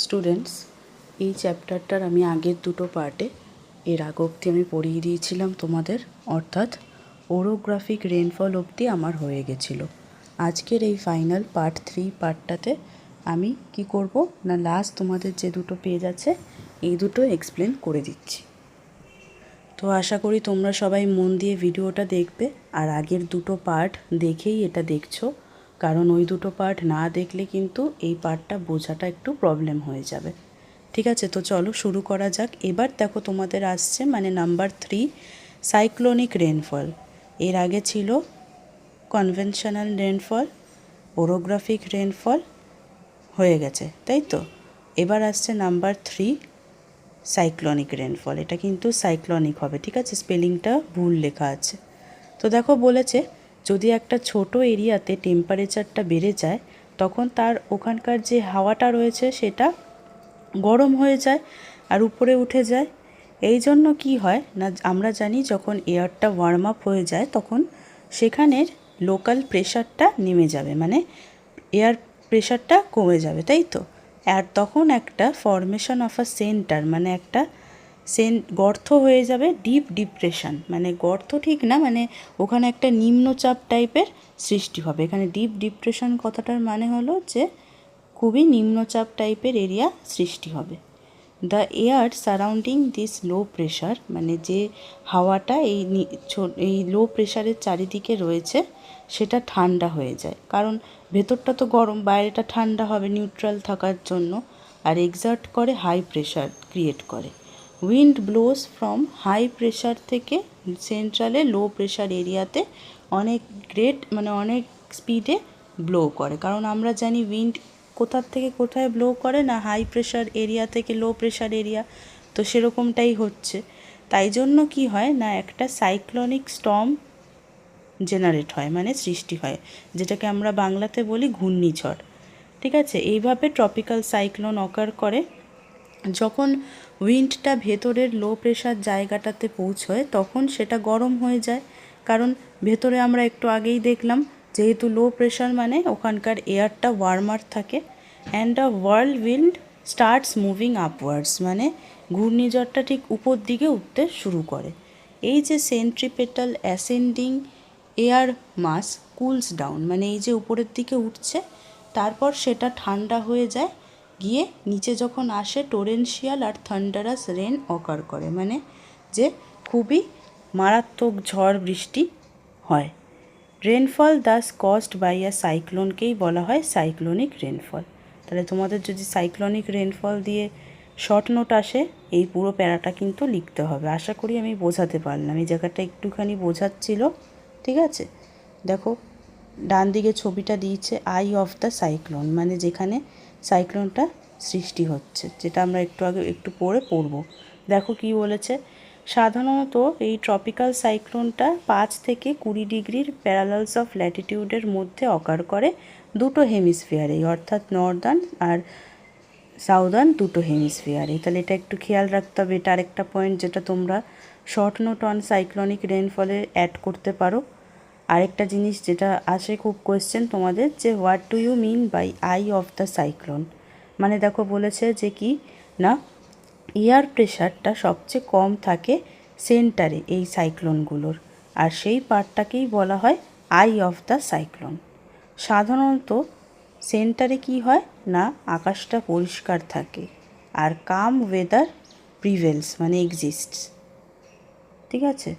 Students, এই চ্যাপ্টারটার আমি আগের দুটো পার্টে এর আগ অবধি আমি পড়িয়ে দিয়েছিলাম তোমাদের, অর্থাৎ ওরোগ্রাফিক রেনফল অবধি আমার হয়ে গেছিলো। আজকের এই ফাইনাল পার্ট 3 পার্টটাতে আমি কি করব না, লাস্ট তোমাদের যে দুটো পেজ আছে এই দুটো এক্সপ্লেন করে দিচ্ছি। তো আশা করি তোমরা সবাই মন দিয়ে ভিডিওটা দেখবে, আর আগের দুটো পার্ট দেখেই এটা দেখছো, কারণ ওই দুটো পার্ট না দেখলে কিন্তু এই পার্টটা বোঝাটা একটু প্রবলেম হয়ে যাবে। ঠিক আছে, তো চলো শুরু করা যাক। এবার দেখো তোমাদের আসছে মানে নাম্বার 3 সাইক্লোনিক রেনফল। এর আগে ছিল কনভেনশনাল রেনফল, ওরোগ্রাফিক রেনফল হয়ে গেছে, তাই তো। এবার আসছে নাম্বার 3 সাইক্লোনিক রেনফল। এটা কিন্তু সাইক্লোনিক হবে, ঠিক আছে, স্পেলিংটা ভুল লেখা আছে। তো দেখো বলেছে যদি একটা ছোট এরিয়াতে টেম্পারেচারটা বেড়ে যায় তখন তার ওখানকার যে হাওয়াটা রয়েছে সেটা গরম হয়ে যায় আর উপরে উঠে যায়। এই জন্য কী হয় না, আমরা জানি যখন এয়ারটা ওয়ার্ম আপ হয়ে যায় তখন সেখানের লোকাল প্রেশারটা নেমে যাবে, মানে এয়ার প্রেশারটা কমে যাবে, তাই তো। আর তখন একটা ফর্মেশন অফ আ সেন্টার, মানে একটা গর্ত হয়ে যাবে, ডিপ ডিপ্রেশন, মানে গর্ত ঠিক না, মানে ওখানে একটা নিম্নচাপ টাইপের সৃষ্টি হবে। এখানে ডিপ ডিপ্রেশন কথাটার মানে হলো যে খুবই নিম্নচাপ টাইপের এরিয়া সৃষ্টি হবে। The air surrounding this low pressure, মানে যে হাওয়াটা এই লো প্রেশারের চারিদিকে রয়েছে সেটা ঠান্ডা হয়ে যায়, কারণ ভেতরটা তো গরম, বাইরেটা ঠান্ডা হবে নিউট্রাল থাকার জন্য, আর এক্সার্ট করে হাই প্রেশার ক্রিয়েট করে। Wind blows from high pressure থেকে সেন্ট্রালে লো প্রেশার এরিয়াতে অনেক অনেক স্পিডে ব্লো করে, কারণ আমরা জানি উইন্ড কোথার থেকে কোথায় ব্লো করে না, হাই প্রেশার এরিয়া থেকে লো প্রেশার এরিয়া, তো সেরকমটাই হচ্ছে। তাই জন্য কি হয় না, একটা সাইক্লোনিক স্টর্ম জেনারেট হয়, মানে সৃষ্টি হয়, যেটাকে আমরা বাংলাতে বলি ঘূর্ণিঝড়। ঠিক আছে, এইভাবে ট্রপিক্যাল সাইক্লোন অকার করে। যখন উইন্ডটা ভেতরের লো প্রেশার জায়গাটাতে পৌঁছয় তখন সেটা গরম হয়ে যায়, কারণ ভেতরে আমরা একটু আগেই দেখলাম যেহেতু লো প্রেশার মানে ওখানকার এয়ারটা ওয়ার্মার থাকে। And the world wind starts moving upwards, মানে ঘূর্ণিঝড়টা ঠিক উপর দিকে উঠতে শুরু করে। এই যে centripetal ascending air mass cools down, মানে এই যে উপরের দিকে উঠছে তারপর সেটা ঠান্ডা হয়ে যায়, গিয়ে নিচে যখন আসে টোরেন্সিয়াল আর থান্ডারাস রেন অকার করে, মানে যে খুবই মারাত্মক ঝড় বৃষ্টি হয়। রেনফল দাস কজড বাই আ সাইক্লোনকেই বলা হয় সাইক্লোনিক রেনফল। তাহলে তোমাদের যদি সাইক্লোনিক রেনফল দিয়ে শর্ট নোট আসে এই পুরো প্যারাটা কিন্তু লিখতে হবে। আশা করি আমি বোঝাতে পারলাম, এই জায়গাটা একটুখানি বোঝাচ্ছিল, ঠিক আছে। দেখো ডান দিকে ছবিটা দিয়েছে আই অফ দ্য সাইক্লোন, মানে যেখানে সাইক্লোনটা সৃষ্টি হচ্ছে, যেটা আমরা একটু পরে পড়ব। দেখো কি বলেছে, সাধারণত এই ট্রপিক্যাল সাইক্লোনটা 5 থেকে 20 ডিগ্রির প্যারালালস অফ ল্যাটিটিউডের মধ্যে অকার করে দুটো হেমিস্ফিয়ারেই, অর্থাৎ নর্দার্ন আর সাউদার্ন দুটো হেমিস্ফিয়ারেই। তাহলে এটা একটু খেয়াল রাখতে হবে। এটা আরেকটা পয়েন্ট যেটা তোমরা শর্ট নোট অন সাইক্লোনিক রেনফলে অ্যাড করতে পারো। আরেকটা জিনিস যেটা আসে খুব কোয়েশ্চেন তোমাদের, যে what do you mean by eye of the cyclone, মানে দেখো বলেছে যে কি না, এয়ার প্রেশারটা সবচেয়ে কম থাকে সেন্টারে এই সাইক্লোনগুলোর, আর সেই পার্টটাকেই বলা হয় আই অফ দ্য সাইক্লোন। সাধারণত সেন্টারে কি হয় না, আকাশটা পরিষ্কার থাকে আর কাম ওয়েদার প্রিভেলস, মানে এক্সিস্টস, ঠিক আছে।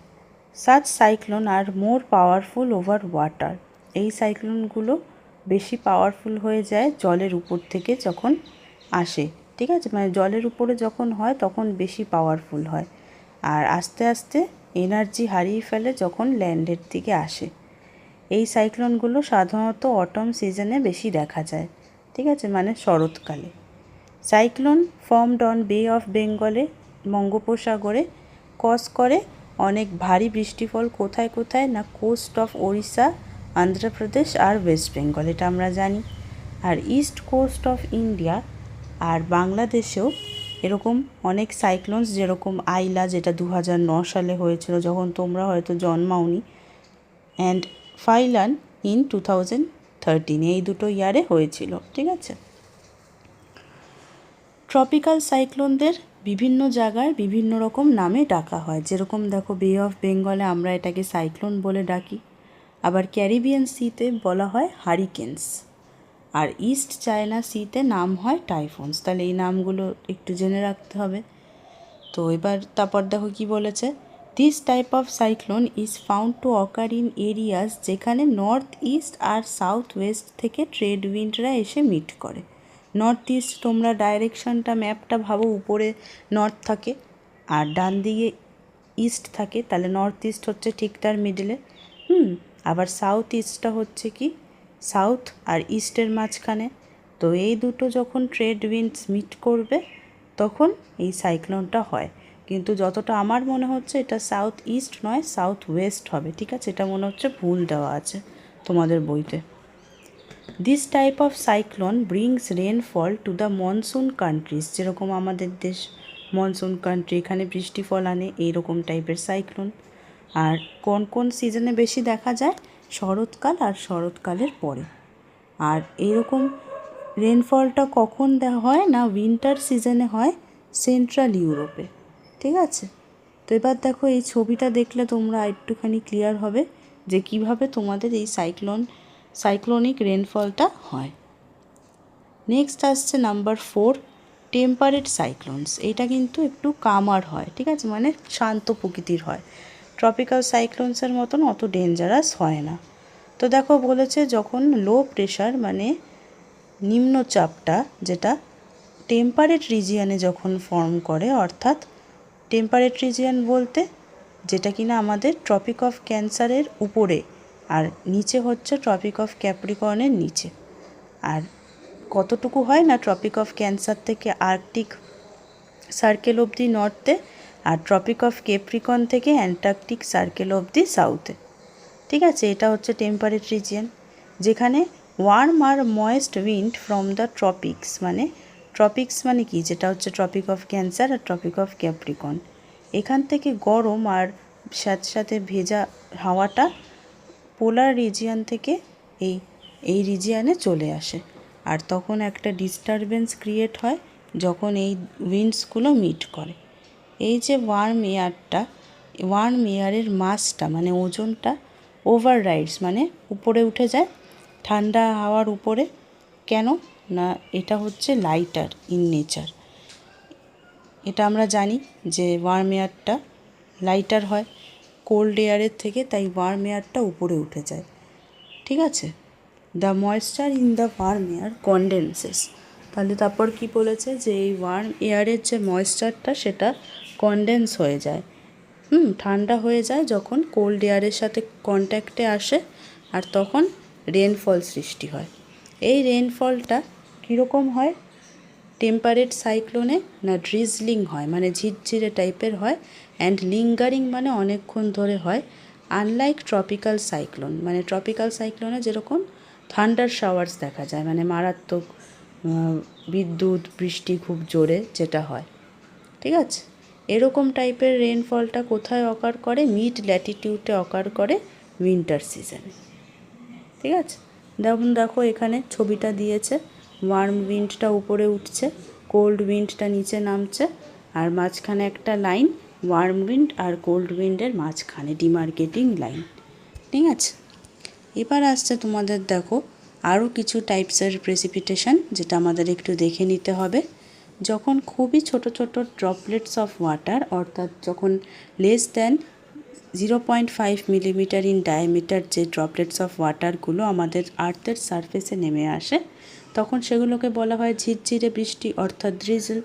সাচ সাইক্লোন আর মোর পাওয়ারফুল ওভার ওয়াটার, এই সাইক্লোনগুলো বেশি পাওয়ারফুল হয়ে যায় জলের উপর থেকে যখন আসে, ঠিক আছে, মানে জলের উপরে যখন হয় তখন বেশি পাওয়ারফুল হয়, আর আস্তে আস্তে এনার্জি হারিয়ে ফেলে যখন ল্যান্ডের দিকে আসে। এই সাইক্লোনগুলো সাধারণত অটম সিজনে বেশি দেখা যায়, ঠিক আছে, মানে শরৎকালে। সাইক্লোন ফর্মড অন বে অফ বেঙ্গলে, বঙ্গোপসাগরে কজ করে অনেক ভারী বৃষ্টিফল কোথায় কোথায় না, কোস্ট অফ ওড়িশা, অন্ধ্রপ্রদেশ আর ওয়েস্ট বেঙ্গল, এটা আমরা জানি। আর ইস্ট কোস্ট অফ ইন্ডিয়া আর বাংলাদেশেও এরকম অনেক সাইক্লোনস, যেরকম আইলা যেটা 2009 সালে হয়েছিল যখন তোমরা হয়তো জন্মাওনি, অ্যান্ড ফাইলান ইন 2013, এই দুটো ইয়ারে হয়েছিল, ঠিক আছে। ট্রপিক্যাল সাইক্লোনদের বিভিন্ন জায়গায় বিভিন্ন রকম নামে ডাকা হয়, যেরকম দেখো বে অফ বেঙ্গলে আমরা এটাকে সাইক্লোন বলে ডাকি, আবার ক্যারিবিয়ান সিতে বলা হয় হারিকেনস, আর ইস্ট চায়না সিতে নাম হয় টাইফুনস। তাহলে এই নামগুলো একটু জেনে রাখতে হবে। তো এবার তারপর দেখো কি বলেছে, this type of cyclone is found to occur in areas যেখানে নর্থ ইস্ট আর সাউথ ওয়েস্ট থেকে ট্রেড উইন্ডরা এসে মিট করে। নর্থ ইস্ট, তোমরা ডাইরেকশনটা ম্যাপটা ভাবো, উপরে নর্থ থাকে আর ডান দিকে ইস্ট থাকে, তাহলে নর্থ ইস্ট হচ্ছে ঠিক তার মিডলে। আবার সাউথ ইস্টটা হচ্ছে কি সাউথ আর ইস্টের মাঝখানে। তো এই দুটো যখন ট্রেড উইন্ডস মিট করবে তখন এই সাইক্লোনটা হয়। কিন্তু যতটা আমার মনে হচ্ছে এটা সাউথ ইস্ট নয়, সাউথ ওয়েস্ট হবে। ঠিক আছে, এটা মনে হচ্ছে ভুল দেওয়া আছে তোমাদের বইতে। This type of cyclone brings rainfall to the monsoon countries, যেরকম আমাদের দেশ মনসুন কান্ট্রি, এখানে বৃষ্টিফল আনে, এইরকম টাইপের সাইক্লোন। আর কোন কোন সিজনে বেশি দেখা যায়? শরৎকাল আর শরৎকালের পরে। আর এইরকম রেনফলটা কখন হয় না, উইন্টার সিজনে হয় সেন্ট্রাল ইউরোপে। ঠিক আছে, তো এবার দেখো এই ছবিটা দেখলে তোমরা একটুখানি ক্লিয়ার হবে যে কিভাবে তোমাদের এই সাইক্লোনিক রেনফলটা হয়। নেক্সট আসছে নাম্বার 4, টেম্পারেট সাইক্লোনস। এটা কিন্তু একটু কামার হয়, ঠিক আছে, মানে শান্ত প্রকৃতির হয়। ট্রপিক্যাল সাইক্লোনসের মতন অত ডেঞ্জারাস হয় না। তো দেখো বলেছে যখন লো প্রেশার মানে নিম্নচাপটা যেটা টেম্পারেট রিজিয়নে যখন ফর্ম করে, অর্থাৎ টেম্পারেট রিজিয়ন বলতে যেটা কিনা আমাদের ট্রপিক অফ ক্যান্সারের উপরে আর নিচে হচ্ছে ট্রপিক অফ ক্যাপ্রিকর্নের নিচে। আর কতটুকু হয় না, ট্রপিক অফ ক্যান্সার থেকে আর্কটিক সার্কেল অবধি নর্থে, আর ট্রপিক অফ ক্যাপ্রিকর্ন থেকে অ্যান্টার্কটিক সার্কেল অবধি সাউথে। ঠিক আছে, এটা হচ্ছে টেম্পারেট রিজিয়ন, যেখানে ওয়ার্ম আর moist wind from the tropics মানে কি, যেটা হচ্ছে ট্রপিক অফ ক্যান্সার আর ট্রপিক অফ ক্যাপ্রিকর্ন, এখান থেকে গরম আর সাথে সাথে ভেজা হাওয়াটা পোলার রিজিয়ন থেকে এই রিজিয়নে চলে আসে। আর তখন একটা ডিস্টারবেন্স ক্রিয়েট হয় যখন এই উইন্ডসগুলো মিট করে। এই যে ওয়ার্ম এয়ারের মাসটা মানে ওজনটা ওভার রাইডস মানে উপরে উঠে যায় ঠান্ডা হাওয়ার উপরে। কেন না, এটা হচ্ছে লাইটার ইন নেচার। এটা আমরা জানি যে ওয়ার্ম এয়ারটা লাইটার হয় কোল্ড এয়ারের থেকে, তাই ওয়ার্ম এয়ারটা উপরে উঠে যায়। ঠিক আছে, the moisture in the warm air condenses. তাহলে তারপর কি বলেছে যে এই ওয়ার্ম এয়ারের যে ময়েশ্চারটা সেটা কনডেন্স হয়ে যায়, ঠান্ডা হয়ে যায় যখন কোল্ড এয়ারের সাথে কন্ট্যাক্টে আসে, আর তখন রেনফল সৃষ্টি হয়। এই রেনফলটা কীরকম হয় টেম্পারেট সাইক্লোনে? না ড্রিজলিং হয়, মানে ঝিরঝিরে টাইপের হয়, অ্যান্ড লিঙ্গারিং মানে অনেকক্ষণ ধরে হয়। আনলাইক ট্রপিক্যাল সাইক্লোন, মানে ট্রপিক্যাল সাইক্লোনে যেরকম থান্ডার শাওয়ার্স দেখা যায়, মানে মারাত্মক বিদ্যুৎ বৃষ্টি খুব জোরে যেটা হয়। ঠিক আছে, এরকম টাইপের রেনফলটা কোথায় অকার করে? মিড ল্যাটিটিউডে অকার করে উইন্টার সিজনে। ঠিক আছে, যেমন দেখো এখানে ছবিটা দিয়েছে, ওয়ার্ম উইন্ডটা উপরে উঠছে, কোল্ড উইন্ডটা নিচে নামছে, আর মাঝখানে একটা লাইন ওয়ার্ম উইন্ড আর কোল্ড উইন্ডের মাঝখানে ডিমার্কেটিং লাইন। ঠিক আছে, এবার আসছে তোমাদের দেখো আরও কিছু টাইপসের প্রেসিপিটেশন, যেটা আমাদের একটু দেখে নিতে হবে। যখন খুবই ছোট ছোট ড্রপলেটস অফ ওয়াটার, অর্থাৎ যখন less than 0.5 millimetre in diameter যে ড্রপলেটস অফ ওয়াটারগুলো আমাদের আর্থের সারফেসে নেমে আসে, তখন সেগুলোকে বলা হয় ঝিরঝিরে বৃষ্টি অর্থাৎ ড্রিজল।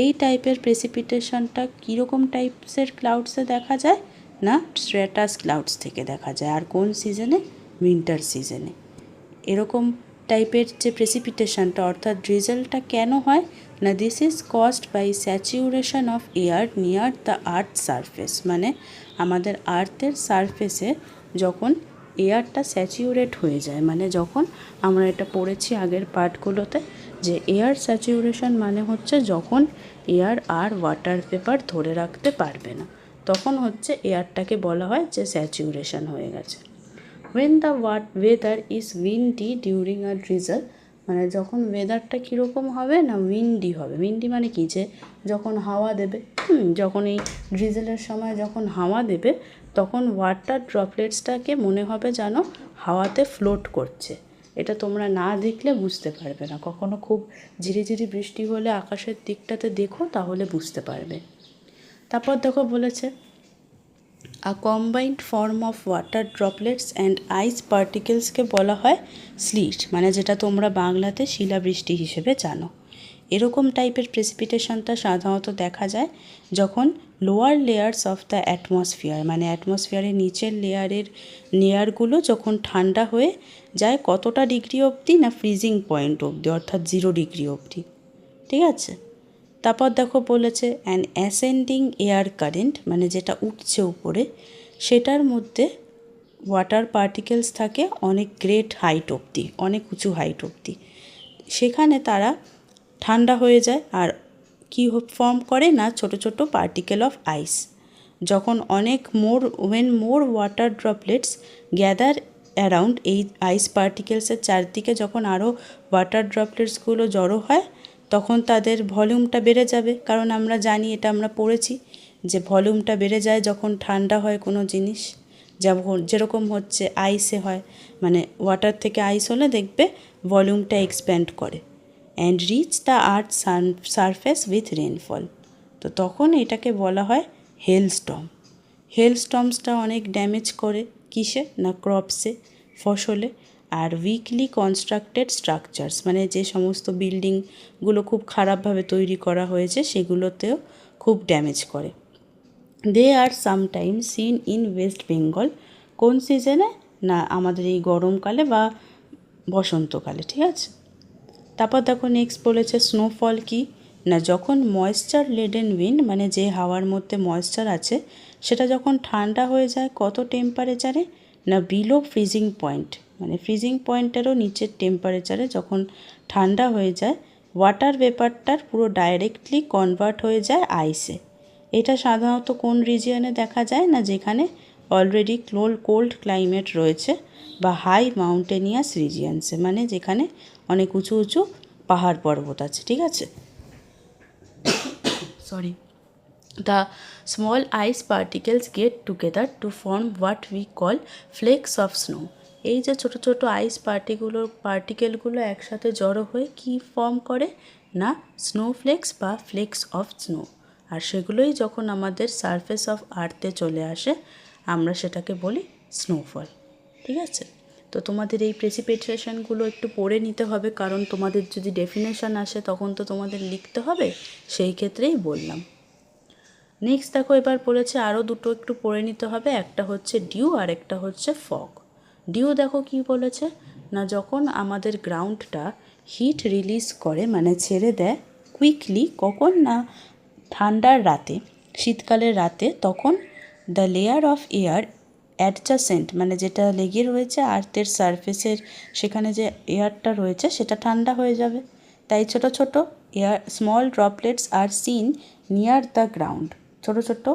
এই টাইপের প্রেসিপিটেশনটা কীরকম টাইপসের ক্লাউডসে দেখা যায়? না স্ট্র্যাটাস ক্লাউডস থেকে দেখা যায়। আর কোন সিজনে? উইন্টার সিজনে। এরকম টাইপের যে প্রেসিপিটেশনটা অর্থাৎ ড্রিজলটা কেন হয় না, this is caused by saturation of air near the earth surface, মানে আমাদের আর্থের সারফেসে যখন এয়ারটা স্যাচুরেট হয়ে যায়, মানে যখন আমরা এটা পড়েছি আগের পার্টগুলোতে যে এয়ার স্যাচুরেশন মানে হচ্ছে যখন এয়ার আর ওয়াটার পেপার ধরে রাখতে পারবে না, তখন হচ্ছে এয়ারটাকে বলা হয় যে স্যাচুরেশন হয়ে গেছে। When the weather is windy during a drizzle, মানে যখন ওয়েদারটা কীরকম হবে না উইন্ডি হবে। উইন্ডি মানে কী, যে যখন হাওয়া দেবে, যখন এই ড্রিজেলের সময় যখন হাওয়া দেবে তখন ওয়াটার ড্রপলেটসটাকে মনে হবে যেন হাওয়াতে ফ্লোট করছে। এটা তোমরা না দেখলে বুঝতে পারবে না। কখনো খুব ঝিরিঝিরি বৃষ্টি হলে আকাশের দিকটাতে দেখো, তাহলে বুঝতে পারবে। তারপর দেখো বলেছে a combined form of water droplets and ice পার্টিকেলসকে বলা হয় স্লিট, মানে যেটা তোমরা বাংলাতে শিলাবৃষ্টি হিসেবে জানো। এরকম টাইপের প্রেসিপিটেশনটা সাধারণত দেখা যায় যখন lower layers of the atmosphere, মানে অ্যাটমসফিয়ারের নিচের লেয়ারগুলো যখন ঠান্ডা হয়ে যায় কতটা ডিগ্রি অবধি, না ফ্রিজিং পয়েন্ট অবধি, অর্থাৎ 0 ডিগ্রি অবধি। ঠিক আছে। তারপর দেখো বলেছে অ্যান অ্যাসেন্ডিং এয়ার কারেন্ট, মানে যেটা উঠছে উপরে, সেটার মধ্যে ওয়াটার পার্টিকেলস থাকে অনেক গ্রেট হাইট অবধি, অনেক উঁচু হাইট অবধি। সেখানে তারা ঠান্ডা হয়ে যায় আর কি ফর্ম করে না ছোট ছোট পার্টিকেল অফ আইস। যখন when more water droplets gather around এই আইস পার্টিকেলসের চারদিকে যখন আরও ওয়াটার ড্রপলেটসগুলো জড়ো হয় তখন তাদের ভলিউমটা বেড়ে যাবে। কারণ আমরা জানি, এটা আমরা পড়েছি যে ভলিউমটা বেড়ে যায় যখন ঠান্ডা হয় কোনো জিনিস, যেরকম হচ্ছে আইসে হয়, মানে ওয়াটার থেকে আইস হলে দেখবে ভলিউমটা এক্সপ্যান্ড করে। And reach the earth surface with rainfall. তো তখন এটাকে বলা হয় হেলস্টর্ম। হেলস্টর্মসটা অনেক ড্যামেজ করে কিসে, না ক্রপসে, ফসলে, আর উইকলি কনস্ট্রাক্টেড স্ট্রাকচারস, মানে যে সমস্ত বিল্ডিংগুলো খুব খারাপভাবে তৈরি করা হয়েছে সেগুলোতেও খুব ড্যামেজ করে। They are sometime seen in West Bengal. কোন সিজনে, না আমাদের এই গরমকালে বা বসন্তকালে। ঠিক আছে। তারপর দেখো নেক্সট বলেছে স্নোফল কি, না যখন ময়েশ্চার লেডেন উইন্ড, মানে যে হাওয়ার মধ্যে ময়েশ্চার আছে সেটা যখন ঠান্ডা হয়ে যায় কত টেম্পারেচারে, না বিলো ফ্রিজিং পয়েন্ট, মানে ফ্রিজিং পয়েন্টেরও নিচের টেম্পারেচারে যখন ঠান্ডা হয়ে যায় ওয়াটার ভেপারটার পুরো ডাইরেক্টলি কনভার্ট হয়ে যায় আইসে। এটা সাধারণত কোন রিজিয়নে দেখা যায়, না যেখানে অলরেডি কোল্ড ক্লাইমেট রয়েছে বা হাই মাউন্টেনিয়াস রিজিয়নসে, মানে যেখানে অনেক উঁচু উঁচু পাহাড় পর্বত আছে। ঠিক আছে। Sorry. The small ice particles get together to form what we call flakes of snow. এই যে ছোট ছোট আইস পার্টিকেলগুলো একসাথে জড়ো হয়ে কি ফর্ম করে, না স্নোফ্লেক্স বা ফ্লেক্স অফ স্নো। আর সেগুলোই যখন আমাদের সারফেস অফ আর্থে চলে আসে আমরা সেটাকে বলি স্নোফল। ঠিক আছে। তো তোমাদের এই প্রেসিপিটেশনগুলো একটু পড়ে নিতে হবে, কারণ তোমাদের যদি ডেফিনেশন আসে তখন তো তোমাদের লিখতে হবে, সেই ক্ষেত্রেই বললাম। নেক্সট দেখো এবার বলেছে আরও দুটো একটু পড়ে নিতে হবে, একটা হচ্ছে ডিউ আর একটা হচ্ছে ফগ। ডিউ দেখো কি বলেছে, না যখন আমাদের গ্রাউন্ডটা হিট রিলিজ করে, মানে ছেড়ে দেয় কুইকলি, কখন, না ঠান্ডার রাতে, শীতকালের রাতে, তখন the layer of air adjacent, মানে যেটা লেগে রয়েছে আর্থের সারফেসের, সেখানে যে এয়ারটা রয়েছে সেটা ঠান্ডা হয়ে যাবে। তাই ছোট ছোট small droplets are seen near the ground. ছোট ছোট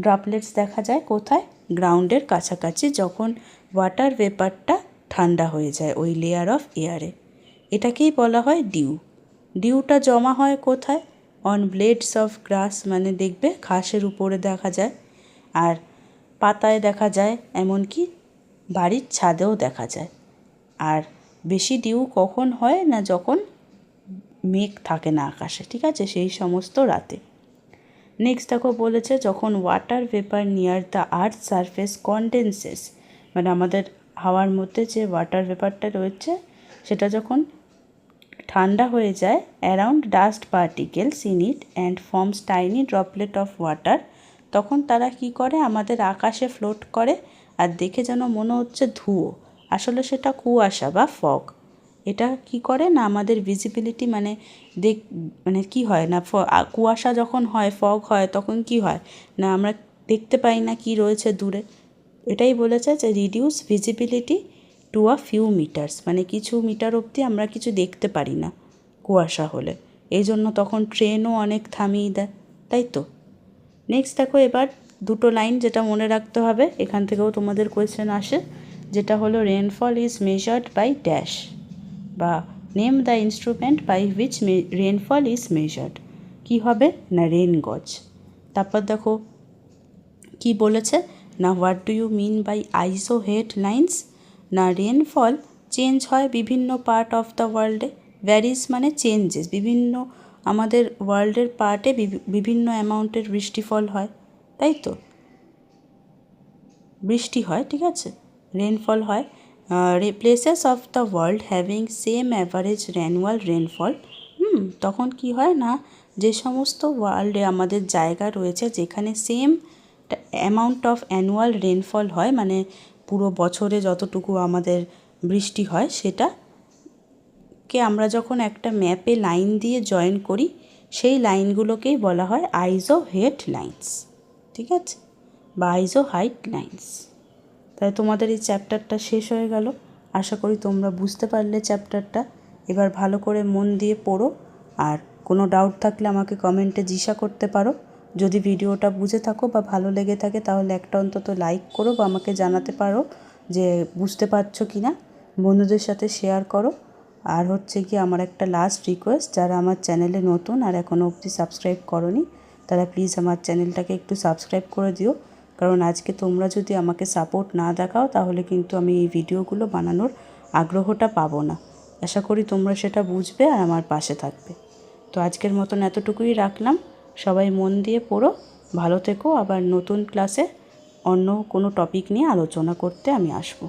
ড্রপলেটস দেখা যায় কোথায়, গ্রাউন্ডের কাছাকাছি, যখন ওয়াটার ভেপারটা ঠান্ডা হয়ে যায় ওই লেয়ার অফ এয়ারে। এটাকেই বলা হয় ডিউ। ডিউটা জমা হয় কোথায়, অন ব্লেডস অফ গ্রাস, মানে দেখবে ঘাসের উপরে দেখা যায়, আর পাতায় দেখা যায়, এমনকি বাড়ির ছাদেও দেখা যায়। আর বেশি ডিউ কখন হয়, না যখন মেঘ থাকে না আকাশে। ঠিক আছে, সেই সমস্ত রাতে। নেক্সট দেখো বলেছে যখন water vapour near the earth surface condenses, মানে আমাদের হাওয়ার মধ্যে যে ওয়াটার ভেপারটা রয়েছে সেটা যখন ঠান্ডা হয়ে যায় around dust particles in it and forms tiny droplet of water, তখন তারা কি করে, আমাদের আকাশে ফ্লোট করে আর দেখে যেন মনে হচ্ছে ধুয়ো, আসলে সেটা কুয়াশা বা ফগ। এটা কি করে, না আমাদের ভিজিবিলিটি, মানে মানে কি হয় না, কুয়াশা যখন হয়, ফগ হয়, তখন কি হয় না আমরা দেখতে পাই না কি রয়েছে দূরে। এটাই বলেছে যে reduce visibility to a few metres, মানে কিছু মিটার অবধি আমরা কিছু দেখতে পারি না কুয়াশা হলে। এই জন্য তখন ট্রেনও অনেক থামিয়ে দেয়, তাই তো। নেক্সট দেখো এবার দুটো লাইন যেটা মনে রাখতে হবে, এখান থেকেও তোমাদের কোয়েশ্চেন আসে, যেটা হলো rainfall is measured by dash, বা name the instrument by which rainfall is measured. কী হবে না রেন গজ। তারপর দেখো কি বলেছে না what do you mean by isohyet lines. না রেনফল চেঞ্জ হয় বিভিন্ন পার্ট অফ দ্য ওয়ার্ল্ডে। ভ্যারিজ মানে চেঞ্জেস, বিভিন্ন আমাদের ওয়ার্ল্ডের পার্টে বিভিন্ন অ্যামাউন্টের বৃষ্টিফল হয়, তাই তো বৃষ্টি হয়, ঠিক আছে, রেনফল হয়। Places of the world having same average annual rainfall. তখন কি হয় না যে সমস্ত ওয়ার্ল্ডে আমাদের জায়গা রয়েছে যেখানে same amount of annual rainfall হয়, মানে পুরো বছরে যতটুকু আমাদের বৃষ্টি হয় সেটাকে আমরা যখন একটা ম্যাপে লাইন দিয়ে জয়েন করি সেই লাইনগুলোকেই বলা হয় আইসো হেড লাইন্স, ঠিক আছে, বা আইসো হাইট লাইন্স। তাই তোমাদের এই চ্যাপ্টারটা শেষ হয়ে গেল। আশা করি তোমরা বুঝতে পারলে চ্যাপ্টারটা। এবার ভালো করে মন দিয়ে পড়ো, আর কোনো ডাউট থাকলে আমাকে কমেন্টে জিজ্ঞাসা করতে পারো। যদি ভিডিওটা বুঝে থাকো বা ভালো লেগে থাকে তাহলে একটা অন্তত লাইক করো বা আমাকে জানাতে পারো যে বুঝতে পারছো কি না। বন্ধুদের সাথে শেয়ার করো। আর হচ্ছে কি আমার একটা লাস্ট রিকোয়েস্ট, যারা আমার চ্যানেলে নতুন আর এখনও অবধি সাবস্ক্রাইব করোনি তারা প্লিজ আমার চ্যানেলটাকে একটু সাবস্ক্রাইব করে দিও, কারণ আজকে তোমরা যদি আমাকে সাপোর্ট না দেখাও তাহলে কিন্তু আমি এই ভিডিওগুলো বানানোর আগ্রহটা পাবো না। আশা করি তোমরা সেটা বুঝবে আর আমার পাশে থাকবে। তো আজকের মতন এতটুকুই রাখলাম। সবাই মন দিয়ে পড়ো, ভালো থেকো। আবার নতুন ক্লাসে অন্য কোনো টপিক নিয়ে আলোচনা করতে আমি আসবো।